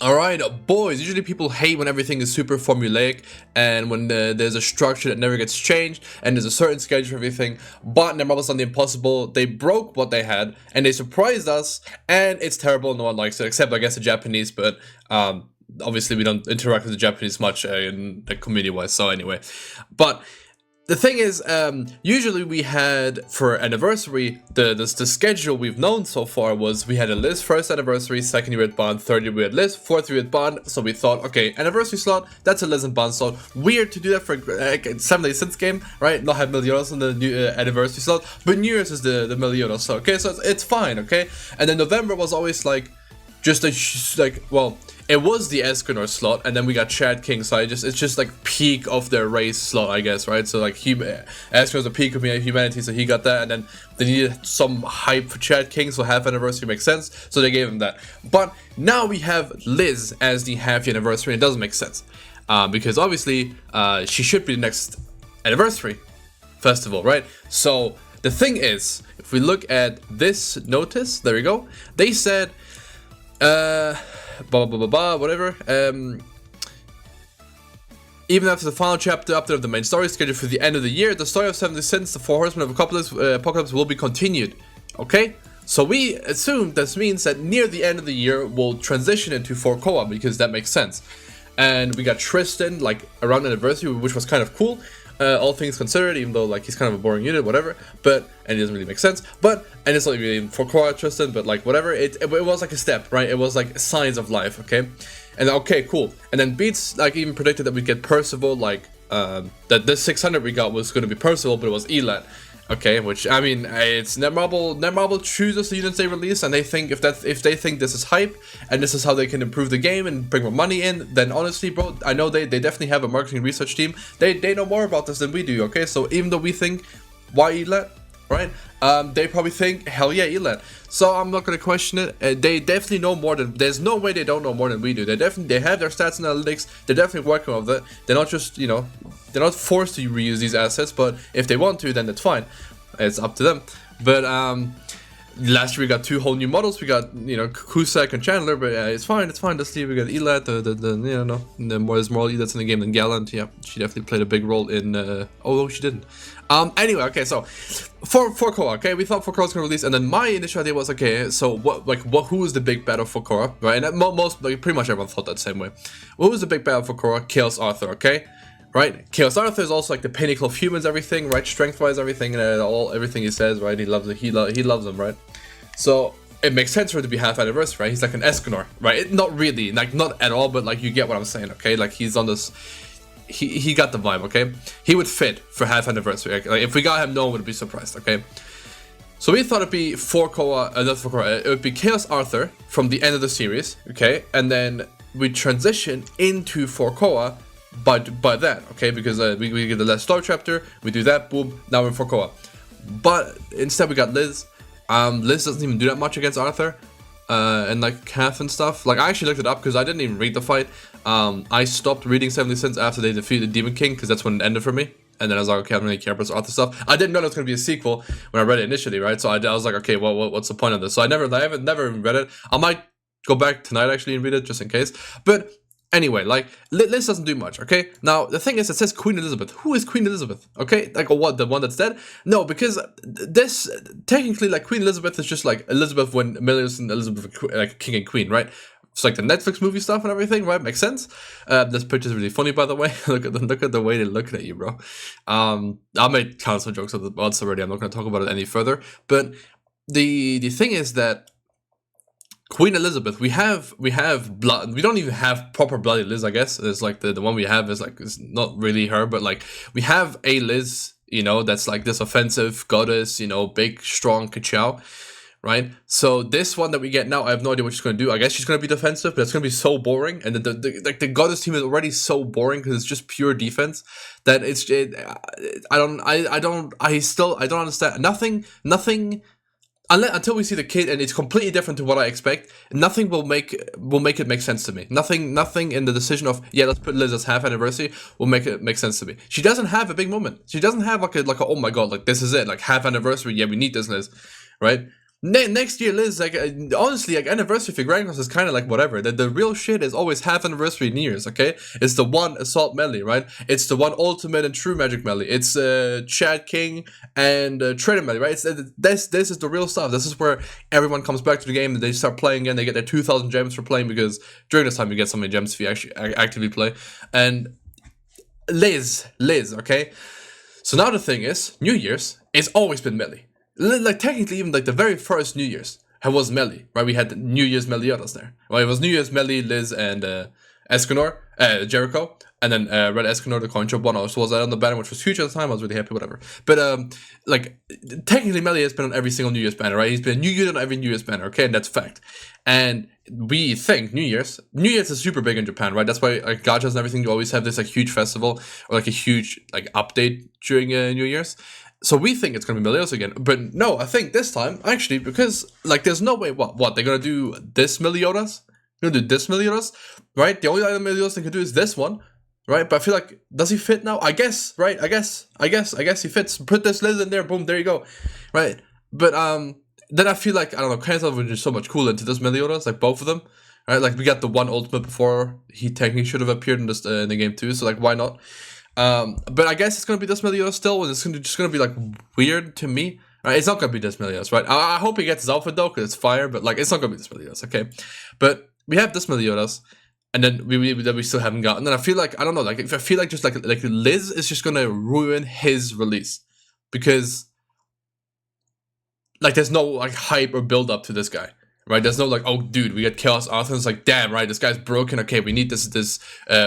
Alright, boys, usually people hate when everything is super formulaic and when there's a structure that never gets changed and there's a certain schedule for everything, but Nagato done the impossible. They broke what they had and they surprised us, and it's terrible. No one likes it except, I guess, the Japanese, but obviously we don't interact with the Japanese much in the community wise, so anyway. But the thing is, usually we had, for anniversary, the schedule we've known so far was we had a list, first anniversary, second year at Bond, third year at list, fourth year at Bond, so we thought, okay, anniversary slot, that's a list and Bond slot. Weird to do that for a 7 Days Since game, right? Not have Meliodas in the new anniversary slot, but New Year's is the Meliodas slot, okay? So it's fine, okay? And then November was always like, just well, it was the Escanor slot, and then we got Chad King, so it's just like peak of their race slot, I guess, right? So like Escanor's a peak of humanity, so he got that, and then they needed some hype for Chad King, so half anniversary makes sense, so they gave him that. But now we have Liz as the half anniversary, and it doesn't make sense, because obviously she should be the next anniversary festival, right? So the thing is, if we look at this notice, there we go, they said whatever. Even after the final chapter update of the main story scheduled for the end of the year, the story of 70 Sins, the Four Horsemen of Apocalypse will be continued. Okay? So we assume this means that near the end of the year, we'll transition into 4 Koa, because that makes sense. And we got Tristan, like, around anniversary, which was kind of cool. All things considered, even though like he's kind of a boring unit, whatever, but and it doesn't really make sense, and it's not really for Korra Tristan, but like whatever, it was like a step, right? It was like signs of life, okay? And okay, cool. And then Beats like even predicted that we'd get Percival, like that this 600 we got was going to be Percival, but it was Elat. Okay, which I mean, it's Netmarble chooses the units they release, and they think if they think this is hype and this is how they can improve the game and bring more money in, then honestly, bro, I know they definitely have a marketing research team. They know more about this than we do. Okay, so even though we think why Elat, right? They probably think hell yeah Elat. So I'm not gonna question it. They definitely know more than. There's no way they don't know more than we do. They have their stats and analytics. They're definitely working on that. They're not just they're not forced to reuse these assets, but if they want to, then that's fine. It's up to them. But last year we got 2 whole new models. We got Kusak and Chandler, but it's fine. Let's see. We got Elat. There's more Elats in the game than Galand. Yeah, she definitely played a big role in. Although she didn't. Anyway, okay, so for Korra, okay, we thought 4 Korra's gonna release, and then my initial idea was, okay, so who is the big battle for Korra, right? And pretty much everyone thought that same way. Who was the big battle for Korra? Chaos Arthur, okay, right? Chaos Arthur is also like the pinnacle of humans, everything, right? Strength-wise, everything, and everything he says, right? He loves them, right? So it makes sense for it to be half anniversary, right? He's like an Escanor, right? Not really, like not at all, but like you get what I'm saying, okay? Like he's on this. He got the vibe, okay? He would fit for half anniversary. Like if we got him, no one would be surprised, okay? So we thought it'd be 4 Koa, not 4 Koa, it would be Chaos Arthur from the end of the series, okay? And then we transition into 4 Koa by that, okay? Because we get the last story chapter, we do that, boom, now we're in 4 Koa. But instead we got Liz. Liz doesn't even do that much against Arthur. And like Kath and stuff. Like I actually looked it up because I didn't even read the fight. I stopped reading 70 Cents after they defeated Demon King, because that's when it ended for me. And then I was like, okay, I don't really care about Arthur stuff. I didn't know there was gonna be a sequel when I read it initially, right? So I was like, okay, what's the point of this? So I haven't never read it. I might go back tonight actually and read it just in case. But anyway, like Liz doesn't do much, okay? Now the thing is, it says Queen Elizabeth. Who is Queen Elizabeth? Okay, like what, the one that's dead? No, because this technically, like Queen Elizabeth is just like Elizabeth when Meliodas and Elizabeth like king and queen, right? It's like the Netflix movie stuff and everything, right? Makes sense. This picture's really funny, by the way. look at the way they're looking at you, bro. I made countless jokes of the odds already. I'm not going to talk about it any further. But the thing is that Queen Elizabeth, we have blood. We don't even have proper bloody Liz, I guess. It's like the one we have is like, it's not really her, but like we have a Liz, that's like this offensive goddess, big, strong Kachow, right? So this one that we get now, I have no idea what she's going to do. I guess she's going to be defensive, but it's going to be so boring. And the goddess team is already so boring because it's just pure defense that I don't understand. Nothing. Until we see the kid and it's completely different to what I expect, nothing will make it make sense to me. Nothing in the decision of, yeah, let's put Liz as half anniversary will make it make sense to me. She doesn't have a big moment. She doesn't have like a oh my god, like this is it, like half anniversary, yeah, we need this Liz, right? Next year, Liz, like, honestly, like, anniversary for Grand Cross is kind of like whatever. The real shit is always half anniversary New Year's, okay? It's the one Assault Meli, right? It's the one Ultimate and True Magic Meli. It's Chad King and Trader Meli, right? It's this is the real stuff. This is where everyone comes back to the game and they start playing again. They get their 2,000 gems for playing, because during this time you get so many gems if you actually actively play. And Liz, okay? So now the thing is, New Year's, it's always been Meli. Like, technically, even like the very first New Year's was Meli, right? We had the New Year's Meliodas there. Well, it was New Year's Meli, Liz, and Escanor, Jericho, and then Red Escanor, the coin shop one also was on the banner, which was huge at the time. I was really happy, whatever. But like, technically, Meli has been on every single New Year's banner, right? He's been a new unit on every New Year's banner, okay, and that's fact. And we think New Year's is super big in Japan, right? That's why like gachas and everything, you always have this like huge festival or like a huge like update during New Year's. So we think it's gonna be Meliodas again, but no, I think this time actually, because like there's no way what they're gonna do this Meliodas, right? The only item Meliodas they could do is this one, right? But I feel like, does he fit now? I guess, right? I guess he fits. Put this Liz in there, boom, there you go, right? But then I feel like, I don't know, CANT would just so much cooler into this Meliodas, like both of them, right? Like we got the one ultimate before he technically should have appeared in this in the game too, so like why not? But I guess it's gonna be this Meliodas still, and it's just gonna be like weird to me. Right? It's not gonna be this Meliodas, right? I hope he gets his outfit though, because it's fire. But like, it's not gonna be this Meliodas, okay? But we have this Meliodas, and then we still haven't gotten. And I feel like, I don't know, like if I feel like just like Liz is just gonna ruin his release, because like there's no like hype or build up to this guy. Right, there's no like, oh dude, we got Chaos Arthur. It's like, damn, right, this guy's broken. Okay, we need this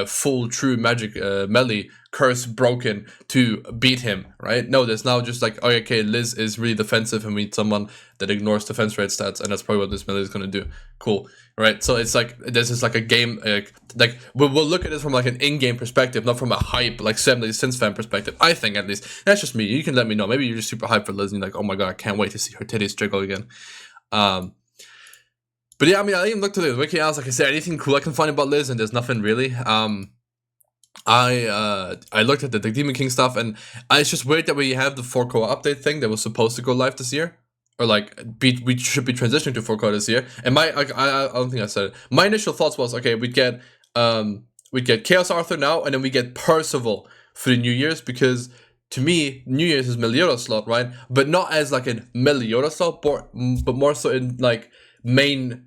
full true magic Meli curse broken to beat him. Right? No, there's now just like, oh, okay, Liz is really defensive, and we need someone that ignores defense rate stats, and that's probably what this Meli is gonna do. Cool, right? So it's like, this is like a game, like we'll look at this from like an in-game perspective, not from a hype like 70 Sins fan perspective. I think, at least that's just me. You can let me know. Maybe you're just super hyped for Liz, and you're like, oh my god, I can't wait to see her titties jiggle again. But yeah, I mean, I even looked at the wiki. I was like, is there anything cool I can find about Liz? And there's nothing really. I looked at the Demon King stuff, and it's just weird that we have the 4-core update thing that was supposed to go live this year, or like we should be transitioning to 4-core this year. And I don't think I said it. My initial thoughts was, okay, we'd get Chaos Arthur now, and then we get Percival for the New Year's, because to me, New Year's is Meliodas slot, right? But not as like a Meliodas slot, but more so in like main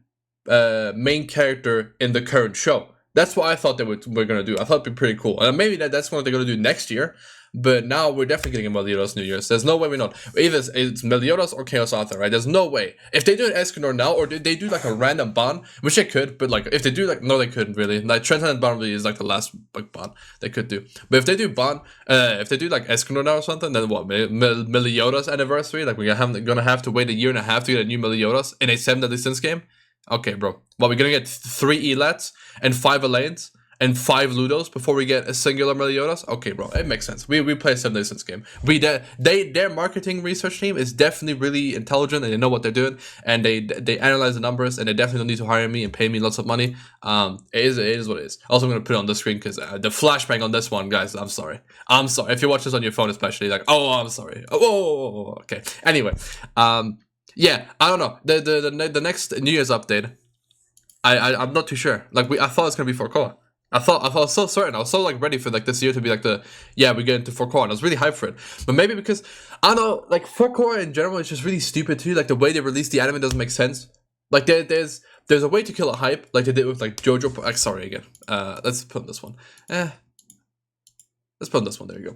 character in the current show. That's what I thought they were gonna do. I thought it'd be pretty cool, and maybe that's what they're gonna do next year. But now we're definitely getting a Meliodas New Year's. There's no way we're not. Either it's Meliodas or Chaos Arthur, right? There's no way. If they do an Escanor now, or they do like a random Ban, which they could, but like if they do like, no, they couldn't really. Like Transcendent Ban really is like the last like Ban they could do. But if they do Ban, if they do like Escanor now or something, then what? Meliodas anniversary? Like we're gonna have to wait a year and a half to get a new Meliodas in a 7 Deadly Sins game? Okay, bro. Well, we're gonna get 3 Elats and 5 Elaines and 5 Ludos before we get a singular Meliodas? Okay, bro, it makes sense. We play a 7 Deadly Sins game. Their marketing research team is definitely really intelligent, and they know what they're doing, and they analyze the numbers, and they definitely don't need to hire me and pay me lots of money. It is what it is. Also, I'm gonna put it on the screen because the flashbang on this one, guys. I'm sorry. If you watch this on your phone, especially, like, oh, I'm sorry. Oh, okay. Anyway, yeah, I don't know. The next New Year's update, I'm not too sure. Like I thought it's gonna be 4-core. I was so certain. I was so like ready for like this year to be like we get into 4-core, and I was really hyped for it. But maybe because I don't know, like 4-core in general is just really stupid too. Like the way they release the anime doesn't make sense. Like there's a way to kill a hype, like they did with like JoJo. Like, sorry again. Let's put on this one. Let's put on this one. There you go.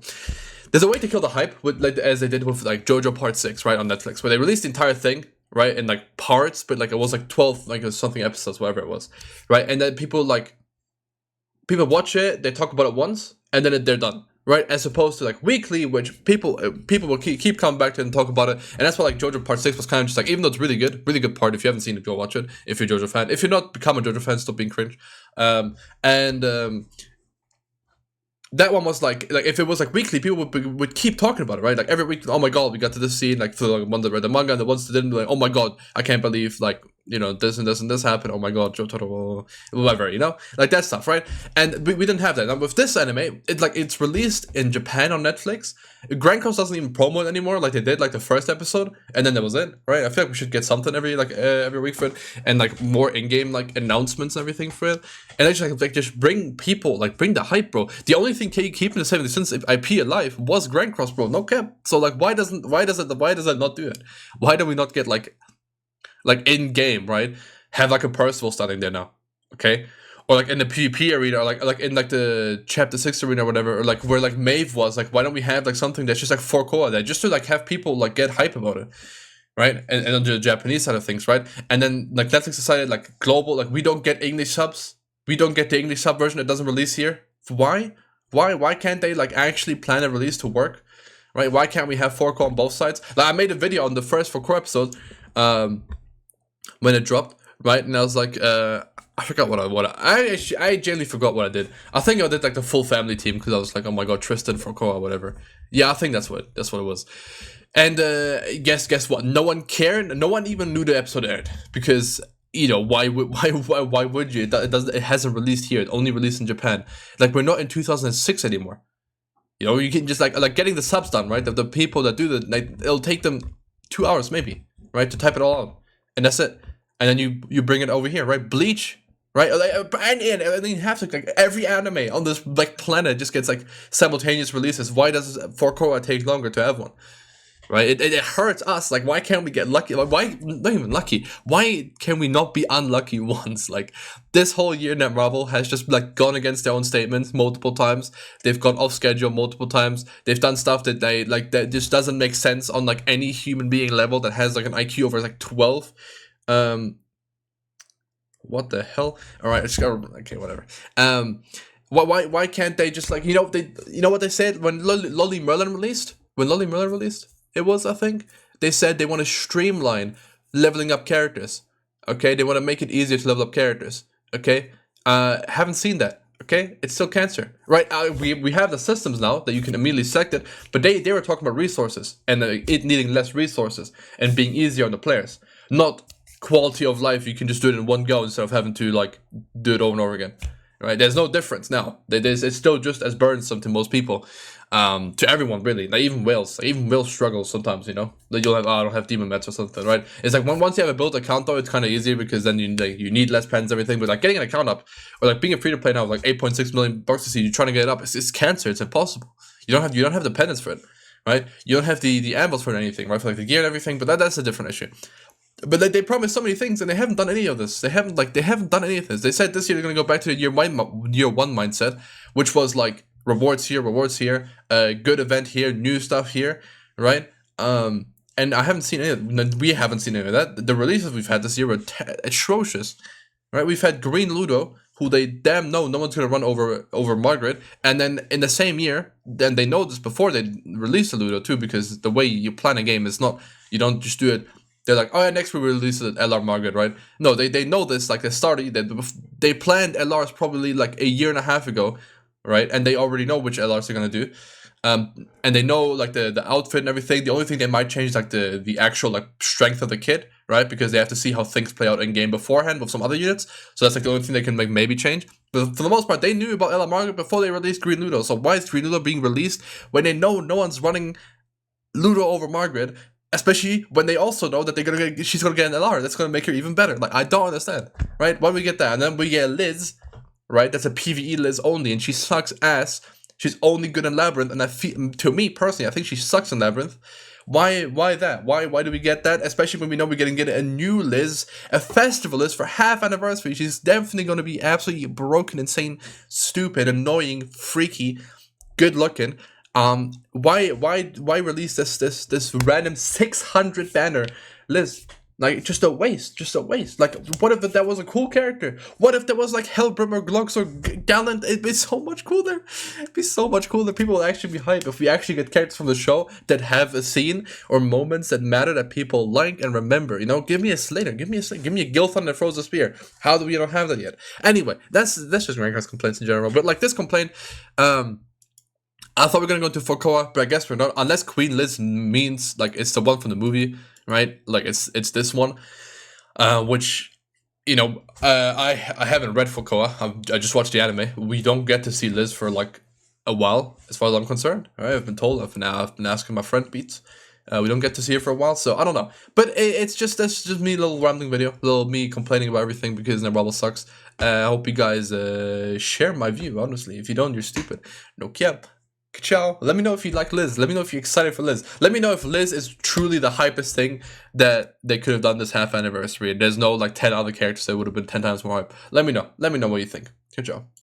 There's a way to kill the hype, with like as they did with like JoJo Part 6, right, on Netflix, where they released the entire thing, right, in like parts, but like it was like 12 like something episodes, whatever it was, right, and then people watch it, they talk about it once, and then they're done, right, as opposed to like weekly, which people will keep coming back to and talk about it. And that's why like JoJo Part 6 was kind of just like, even though it's really good part. If you haven't seen it, go watch it. If you're a JoJo fan, if you're not, become a JoJo fan, stop being cringe. That one was like if it was like weekly, people would keep talking about it, right? Like every week, oh my god, we got to this scene. Like for the ones that read the manga, and the ones that didn't, like, oh my god, I can't believe like this and this and this happened. Oh my god, Jotaro, whatever, like that stuff, right? And we didn't have that. Now with this anime, it's released in Japan on Netflix. Grand Cross doesn't even promo it anymore, like they did like the first episode, and then that was it, right? I feel like we should get something every week for it, and like more in-game like announcements and everything for it, and actually like just bring people, like bring the hype, bro. The only thing keeping the 70 Cents IP alive was Grand Cross, bro. No cap. So like, why does it not do it? Why do we not get like in game, right? Have like a Percival standing there now, okay? Or like in the PvP arena, or like in like the chapter 6 arena or whatever, or like where like Maeve was, like why don't we have like something that's just like for core there, just to like have people like get hype about it, right? And on the Japanese side of things, right? And then like Netflix decided like global, like we don't get English subs, we don't get the English sub version that doesn't release here. Why? Why can't they like actually plan a release to work, right? Why can't we have 4-core on both sides? Like I made a video on the first 4-core episode, when it dropped, right? And I was like, I forgot I genuinely forgot what I did. I think I did like the full family team because I was like, oh my god, Tristan for Koa or whatever. Yeah, I think that's what it was. And guess what? No one cared. No one even knew the episode aired because why would you? It hasn't released here. It only released in Japan. Like we're not in 2006 anymore. You can just like getting the subs done, right? The people that do it'll take them 2 hours maybe, right, to type it all out. And that's it. And then you bring it over here, right? Bleach, right? And then you have to like every anime on this like planet just gets like simultaneous releases. Why does 4-core take longer to have one? Right? It hurts us. Like why can't we get lucky? Like why not even lucky? Why can we not be unlucky once? Like this whole year, Netmarble has just like gone against their own statements multiple times. They've gone off schedule multiple times. They've done stuff that they like that just doesn't make sense on like any human being level that has like an IQ over like 12. What the hell? All right, okay, whatever. Why can't they just like what they said when Lolly Merlin released? When Lolly Merlin released, it was, I think, they said they want to streamline leveling up characters. Okay, they want to make it easier to level up characters. Okay, haven't seen that. Okay, it's still cancer, right? We have the systems now that you can immediately select it, but they were talking about resources and it needing less resources and being easier on the players, not quality of life. You can just do it in one go instead of having to like do it over and over again, right? There's no difference now. It's still just as burdensome to most people, to everyone really. Like even whales struggles sometimes. Like you'll have I don't have demon mets or something, right? It's like once you have a built account though, it's kind of easier because then you need less pens and everything. But like getting an account up or like being a free to play now with like 8.6 million bucks to see you trying to get it up, it's cancer. It's impossible. You don't have the penance for it, right? You don't have the anvils for anything, right? For like the gear and everything. But that's a different issue. But they promised so many things and they haven't done any of this. They haven't done any of this. They said this year they're gonna go back to the year one mindset, which was like rewards here, good event here, new stuff here, right? And I haven't seen any. We haven't seen any of that. The releases we've had this year were atrocious, right? We've had Green Ludo, who they damn know no one's gonna run over Margaret, and then in the same year, then they know this before they release the Ludo too, because the way you plan a game is not, you don't just do it. They're like, oh yeah, next we release it LR Margaret, right? No, they know this, like they planned LRs probably like a year and a half ago, right? And they already know which LRs they're gonna do. And they know like the outfit and everything. The only thing they might change is like the actual like strength of the kit, right? Because they have to see how things play out in game beforehand with some other units. So that's like the only thing they can like maybe change. But for the most part, they knew about LR Margaret before they released Green Ludo. So why is Green Ludo being released when they know no one's running Ludo over Margaret? Especially when they also know that she's gonna get an LR. That's gonna make her even better. Like I don't understand, right? Why we get that, and then we get Liz, right? That's a PVE Liz only, and she sucks ass. She's only good in Labyrinth, and to me personally, I think she sucks in Labyrinth. Why that? Why do we get that? Especially when we know we're gonna get a new Liz, a festivalist for half anniversary. She's definitely gonna be absolutely broken, insane, stupid, annoying, freaky, good looking. Why release this random 600 banner Liz? Like just a waste. Like what if that was a cool character? What if there was like Hellbrim or Glux or Gallant? It'd be so much cooler. People will actually be hyped if we actually get characters from the show that have a scene or moments that matter that people like and remember. Give me a Slater, give me a Gilthon that throws a spear. How do we don't have that yet? Anyway, that's just Rankar's complaints in general. But like this complaint, I thought we were gonna go into Fokoa, but I guess we're not. Unless Queen Liz means like it's the one from the movie, right? Like it's this one. which, you know, I haven't read for Koa. I just watched the anime. We don't get to see Liz for like a while, as far as I'm concerned. All right, I've been told. I've been asking my friend Beats. We don't get to see her for a while, so I don't know. But that's just me, a little rambling video, little me complaining about everything because their bubble sucks. I hope you guys share my view. Honestly, if you don't, you're stupid. No cap. Ciao. Let me know if you like Liz. Let me know if you're excited for Liz. Let me know if Liz is truly the hypest thing that they could have done this half anniversary. And there's no like 10 other characters that would have been 10 times more hype. Let me know. Let me know what you think. Ciao.